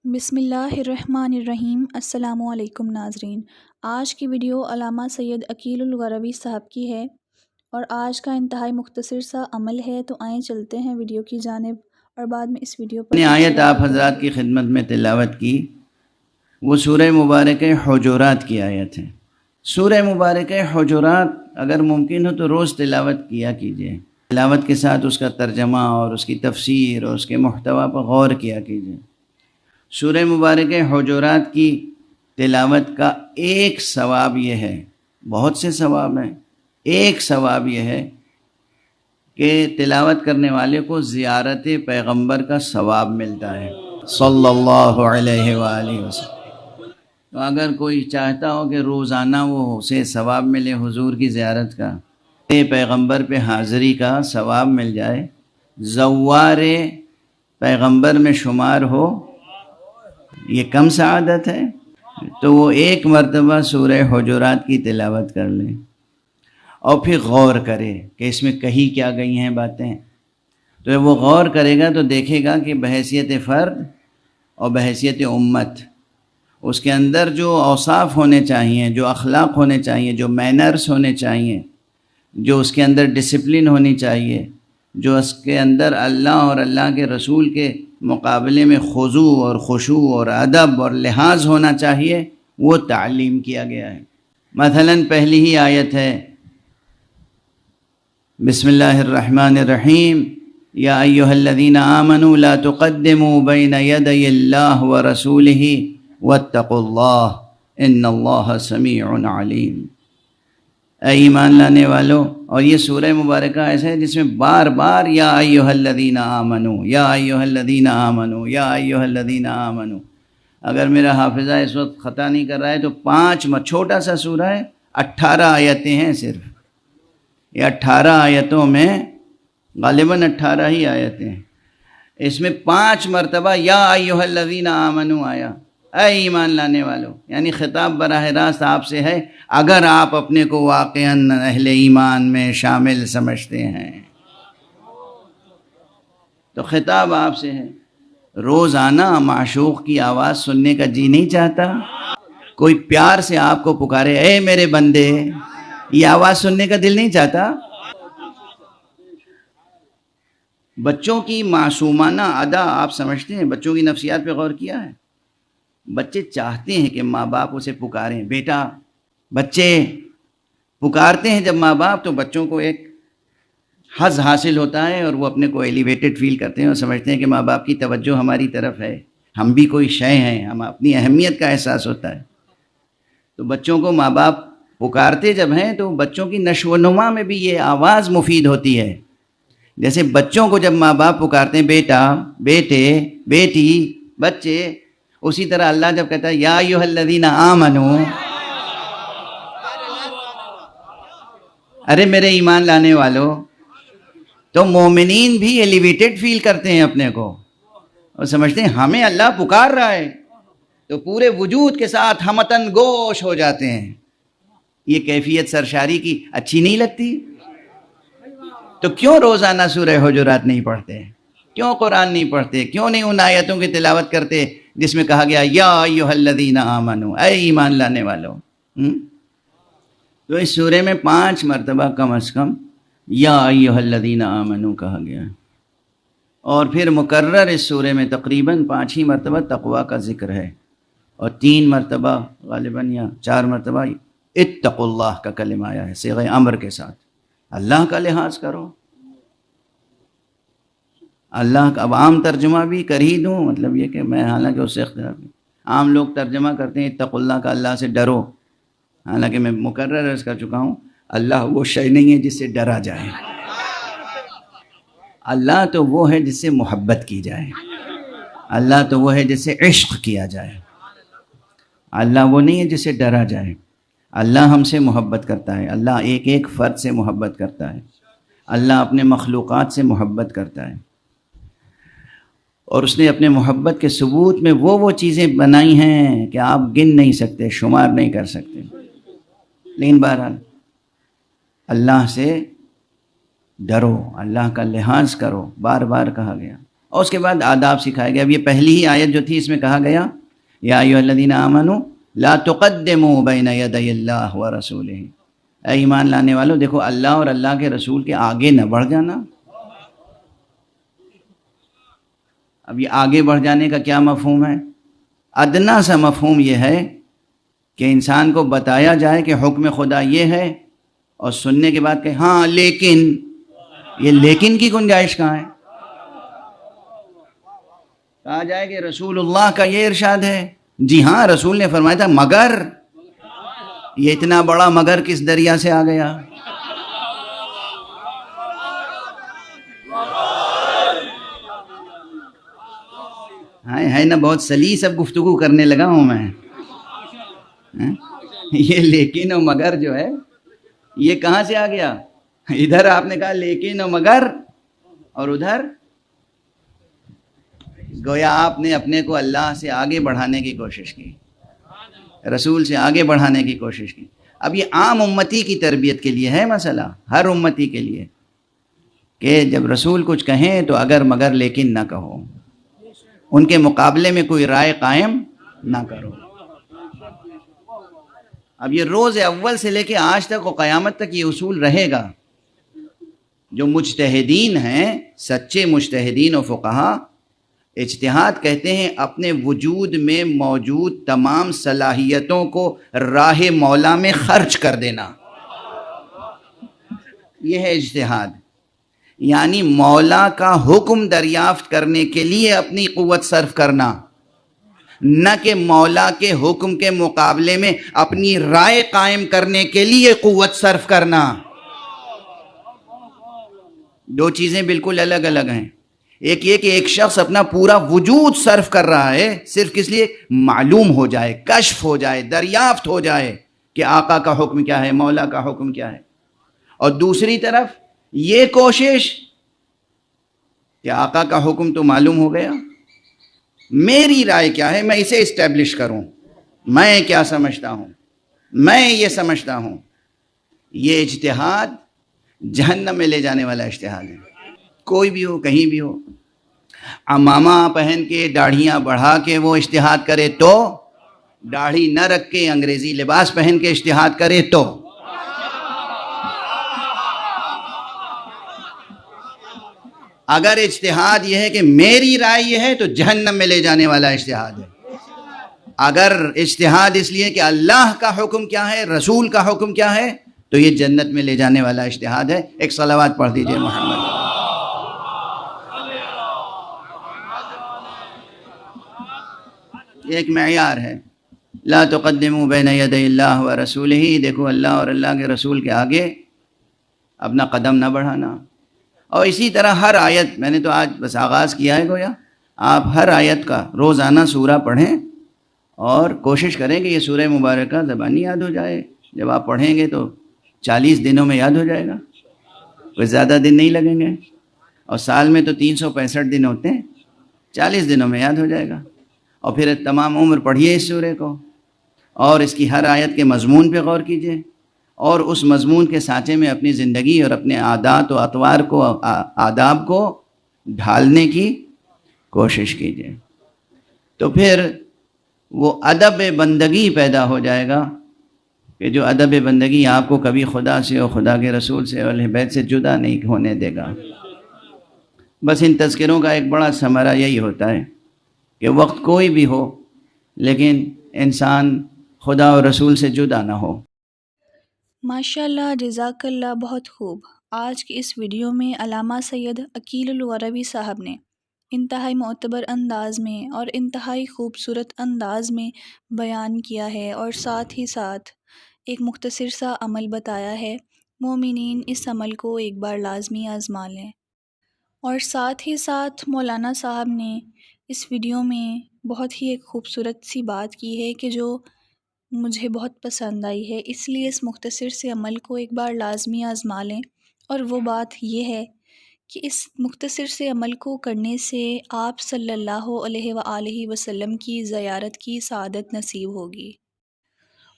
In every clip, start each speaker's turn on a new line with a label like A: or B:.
A: بسم اللہ الرحمن الرحیم۔ السلام علیکم ناظرین، آج کی ویڈیو علامہ سید عقیل الغروی صاحب کی ہے اور آج کا انتہائی مختصر سا عمل ہے، تو آئیں چلتے ہیں ویڈیو کی جانب اور بعد میں اس ویڈیو پر
B: آیت آپ حضرات کی خدمت میں تلاوت کی، وہ سورہ مبارکہ حجرات کی آیت ہے۔ سورہ مبارکہ حجرات اگر ممکن ہو تو روز تلاوت کیا کیجئے، تلاوت کے ساتھ اس کا ترجمہ اور اس کی تفسیر اور اس کے محتویٰ پر غور کیا کیجئے۔ سورہ مبارکہ حجرات کی تلاوت کا ایک ثواب یہ ہے، بہت سے ثواب ہیں، ایک ثواب یہ ہے کہ تلاوت کرنے والے کو زیارت پیغمبر کا ثواب ملتا ہے صلی اللہ علیہ وآلہ وسلم۔ تو اگر کوئی چاہتا ہو کہ روزانہ وہ اسے ثواب ملے حضور کی زیارت کا، پیغمبر پہ حاضری کا ثواب مل جائے، زوار پیغمبر میں شمار ہو، یہ کم سعادت ہے، تو وہ ایک مرتبہ سورہ حجرات کی تلاوت کر لے اور پھر غور کرے کہ اس میں کہی کیا گئی ہیں باتیں۔ تو جب وہ غور کرے گا تو دیکھے گا کہ بحیثیت فرد اور بحیثیت امت اس کے اندر جو اوصاف ہونے چاہیے، جو اخلاق ہونے چاہیے، جو مینرز ہونے چاہیے، جو اس کے اندر ڈسپلن ہونی چاہیے، جو اس کے اندر اللہ اور اللہ کے رسول کے مقابلے میں خضوع اور خشوع اور ادب اور لحاظ ہونا چاہیے، وہ تعلیم کیا گیا ہے۔ مثلا پہلی ہی آیت ہے، بسم اللہ الرحمن الرحیم، یا ایہا الذین آمنوا لا تقدموا بین یدی اللہ ورسولہ واتقوا اللہ ان اللہ سمیع علیم۔ اے ایمان لانے والو، اور یہ سورہ مبارکہ ایسا ہے جس میں بار بار یا ایہا الذین آمنوا، یا ایہا الذین آمنوا، یا ایہا الذین آمنوا۔ اگر میرا حافظہ اس وقت خطا نہیں کر رہا ہے تو 5 چھوٹا سا سورہ ہے، 18 آیتیں ہیں صرف، یہ 18 آیتوں میں غالباً 18 ہی آیتیں ہیں، اس میں 5 مرتبہ یا ایھا الذین آمنوا آیا، اے ایمان لانے والو، یعنی خطاب براہ راست آپ سے ہے اگر آپ اپنے کو واقعاً اہل ایمان میں شامل سمجھتے ہیں تو خطاب آپ سے ہے۔ روزانہ معشوق کی آواز سننے کا جی نہیں چاہتا؟ کوئی پیار سے آپ کو پکارے اے میرے بندے، یہ آواز سننے کا دل نہیں چاہتا؟ بچوں کی معصومانہ ادا آپ سمجھتے ہیں؟ بچوں کی نفسیات پہ غور کیا ہے؟ بچے چاہتے ہیں کہ ماں باپ اسے پکاریں، بیٹا، بچے پکارتے ہیں جب ماں باپ تو بچوں کو ایک حظ حاصل ہوتا ہے اور وہ اپنے کو ایلیویٹڈ فیل کرتے ہیں اور سمجھتے ہیں کہ ماں باپ کی توجہ ہماری طرف ہے، ہم بھی کوئی شے ہیں، ہم اپنی اہمیت کا احساس ہوتا ہے۔ تو بچوں کو ماں باپ پکارتے جب ہیں تو بچوں کی نشو و نما میں بھی یہ آواز مفید ہوتی ہے۔ جیسے بچوں کو جب ماں باپ پکارتے ہیں بیٹا، بیٹے، بیٹی، بچے، اسی طرح اللہ جب کہتا ہے یا ایھا الذین آمنوا، ارے میرے ایمان لانے والو، تو مومنین بھی ایلیویٹڈ فیل کرتے ہیں اپنے کو اور سمجھتے ہیں ہمیں اللہ پکار رہا ہے، تو پورے وجود کے ساتھ ہمتن گوش ہو جاتے ہیں۔ یہ کیفیت سرشاری کی اچھی نہیں لگتی؟ تو کیوں روزانہ سورہ حجرات نہیں پڑھتے؟ کیوں قرآن نہیں پڑھتے؟ کیوں نہیں ان آیتوں کی تلاوت کرتے جس میں کہا گیا یا ایھا الذین آمنوا، اے ایمان لانے والو؟ تو اس سورے میں 5 مرتبہ کم از کم یا ایھا الذین آمنوا کہا گیا، اور پھر مکرر اس سورے میں تقریباً 5 ہی مرتبہ تقویٰ کا ذکر ہے، اور 3 مرتبہ غالباً یا 4 مرتبہ اتقوا اللہ کا کلمہ آیا ہے صیغہ امر کے ساتھ، اللہ کا لحاظ کرو۔ اللہ کا اب عام ترجمہ بھی کر ہی دوں، مطلب یہ کہ میں حالانکہ اس سے اختلاف نہیں، عام لوگ ترجمہ کرتے ہیں اتقوا اللہ کا اللہ سے ڈرو، حالانکہ میں مکرر عرض کر چکا ہوں اللہ وہ شے نہیں ہے جس سے ڈرا جائے، اللہ تو وہ ہے جس سے محبت کی جائے، اللہ تو وہ ہے جس سے عشق کیا جائے، اللہ وہ نہیں ہے جس سے ڈرا جائے۔ اللہ ہم سے محبت کرتا ہے، اللہ ایک ایک فرد سے محبت کرتا ہے، اللہ اپنے مخلوقات سے محبت کرتا ہے، اور اس نے اپنے محبت کے ثبوت میں وہ چیزیں بنائی ہیں کہ آپ گن نہیں سکتے، شمار نہیں کر سکتے۔ لیکن بہرحال اللہ سے ڈرو، اللہ کا لحاظ کرو، بار بار کہا گیا، اور اس کے بعد آداب سکھائے گئے. اب یہ پہلی ہی آیت جو تھی اس میں کہا گیا یا ایھا الذین آمنوا لا تقدموا بین یدی اللہ ورسولہ، اے ایمان لانے والو دیکھو اللہ اور اللہ کے رسول کے آگے نہ بڑھ جانا. اب یہ آگے بڑھ جانے کا کیا مفہوم ہے؟ ادنا سا مفہوم یہ ہے کہ انسان کو بتایا جائے کہ حکم خدا یہ ہے، اور سننے کے بعد کہ ہاں لیکن، یہ لیکن کی گنجائش کہاں ہے؟ کہا جائے کہ رسول اللہ کا یہ ارشاد ہے، جی ہاں رسول نے فرمایا تھا مگر، یہ اتنا بڑا مگر کس دریا سے آ گیا؟ ہے نا، بہت سلیس اب گفتگو کرنے لگا ہوں میں. یہ لیکن و مگر جو ہے یہ کہاں سے آ گیا؟ ادھر آپ نے کہا لیکن و مگر، اور ادھر گویا آپ نے اپنے کو اللہ سے آگے بڑھانے کی کوشش کی، رسول سے آگے بڑھانے کی کوشش کی. اب یہ عام امتی کی تربیت کے لیے ہے مسئلہ، ہر امتی کے لیے، کہ جب رسول کچھ کہیں تو اگر مگر لیکن نہ کہو، ان کے مقابلے میں کوئی رائے قائم نہ کرو. اب یہ روز اول سے لے کے آج تک و قیامت تک یہ اصول رہے گا. جو مجتہدین ہیں، سچے مجتہدین و فقہا، اجتہاد کہتے ہیں اپنے وجود میں موجود تمام صلاحیتوں کو راہ مولا میں خرچ کر دینا. یہ ہے اجتہاد، یعنی مولا کا حکم دریافت کرنے کے لیے اپنی قوت صرف کرنا، نہ کہ مولا کے حکم کے مقابلے میں اپنی رائے قائم کرنے کے لیے قوت صرف کرنا. دو چیزیں بالکل الگ الگ ہیں. ایک یہ کہ ایک شخص اپنا پورا وجود صرف کر رہا ہے صرف کس لیے؟ معلوم ہو جائے، کشف ہو جائے، دریافت ہو جائے کہ آقا کا حکم کیا ہے، مولا کا حکم کیا ہے. اور دوسری طرف یہ کوشش کہ آقا کا حکم تو معلوم ہو گیا، میری رائے کیا ہے، میں اسے اسٹیبلش کروں، میں کیا سمجھتا ہوں، میں یہ سمجھتا ہوں. یہ اجتہاد جہنم میں لے جانے والا اجتہاد ہے. کوئی بھی ہو، کہیں بھی ہو، عمامہ پہن کے داڑھیاں بڑھا کے وہ اجتہاد کرے تو، داڑھی نہ رکھ کے انگریزی لباس پہن کے اجتہاد کرے تو. اگر اجتہاد یہ ہے کہ میری رائے یہ ہے تو جہنم میں لے جانے والا اجتہاد ہے. اگر اجتہاد اس لیے کہ اللہ کا حکم کیا ہے، رسول کا حکم کیا ہے، تو یہ جنت میں لے جانے والا اجتہاد ہے. ایک صلوات پڑھ دیجئے محمد. یہ ایک معیار ہے. لا تقدموا بین یدی اللہ ورسولہ، دیکھو اللہ اور اللہ کے رسول کے آگے اپنا قدم نہ بڑھانا. اور اسی طرح ہر آیت، میں نے تو آج بس آغاز کیا ہے گویا، آپ ہر آیت کا روزانہ سورہ پڑھیں اور کوشش کریں کہ یہ سورہ مبارکہ زبانی یاد ہو جائے. جب آپ پڑھیں گے تو 40 دنوں میں یاد ہو جائے گا، کوئی زیادہ دن نہیں لگیں گے. اور سال میں تو 365 دن ہوتے ہیں، 40 دنوں میں یاد ہو جائے گا. اور پھر تمام عمر پڑھیے اس سورے کو، اور اس کی ہر آیت کے مضمون پہ غور کیجیے، اور اس مضمون کے سانچے میں اپنی زندگی اور اپنے عادات و اطوار کو، آداب کو ڈھالنے کی کوشش کیجیے. تو پھر وہ ادب بندگی پیدا ہو جائے گا کہ جو ادب بندگی آپ کو کبھی خدا سے اور خدا کے رسول سے اور اہل بیت سے جدا نہیں ہونے دے گا. بس ان تذکروں کا ایک بڑا ثمرہ یہی ہوتا ہے کہ وقت کوئی بھی ہو لیکن انسان خدا اور رسول سے جدا نہ ہو.
A: ماشاءاللہ، جزاک اللہ، بہت خوب. آج کی اس ویڈیو میں علامہ سید عقیل الغروی صاحب نے انتہائی معتبر انداز میں اور انتہائی خوبصورت انداز میں بیان کیا ہے، اور ساتھ ہی ساتھ ایک مختصر سا عمل بتایا ہے. مومنین اس عمل کو ایک بار لازمی آزما لیں. اور ساتھ ہی ساتھ مولانا صاحب نے اس ویڈیو میں بہت ہی ایک خوبصورت سی بات کی ہے کہ جو مجھے بہت پسند آئی ہے، اس لیے اس مختصر سے عمل کو ایک بار لازمی آزما لیں. اور وہ بات یہ ہے کہ اس مختصر سے عمل کو کرنے سے آپ صلی اللہ علیہ وآلہ وسلم کی زیارت کی سعادت نصیب ہوگی.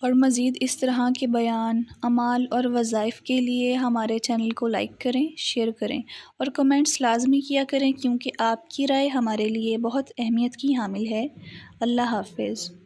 A: اور مزید اس طرح کے بیان، اعمال اور وظائف کے لیے ہمارے چینل کو لائک کریں، شیئر کریں اور کمنٹس لازمی کیا کریں، کیونکہ آپ کی رائے ہمارے لیے بہت اہمیت کی حامل ہے۔ اللہ حافظ۔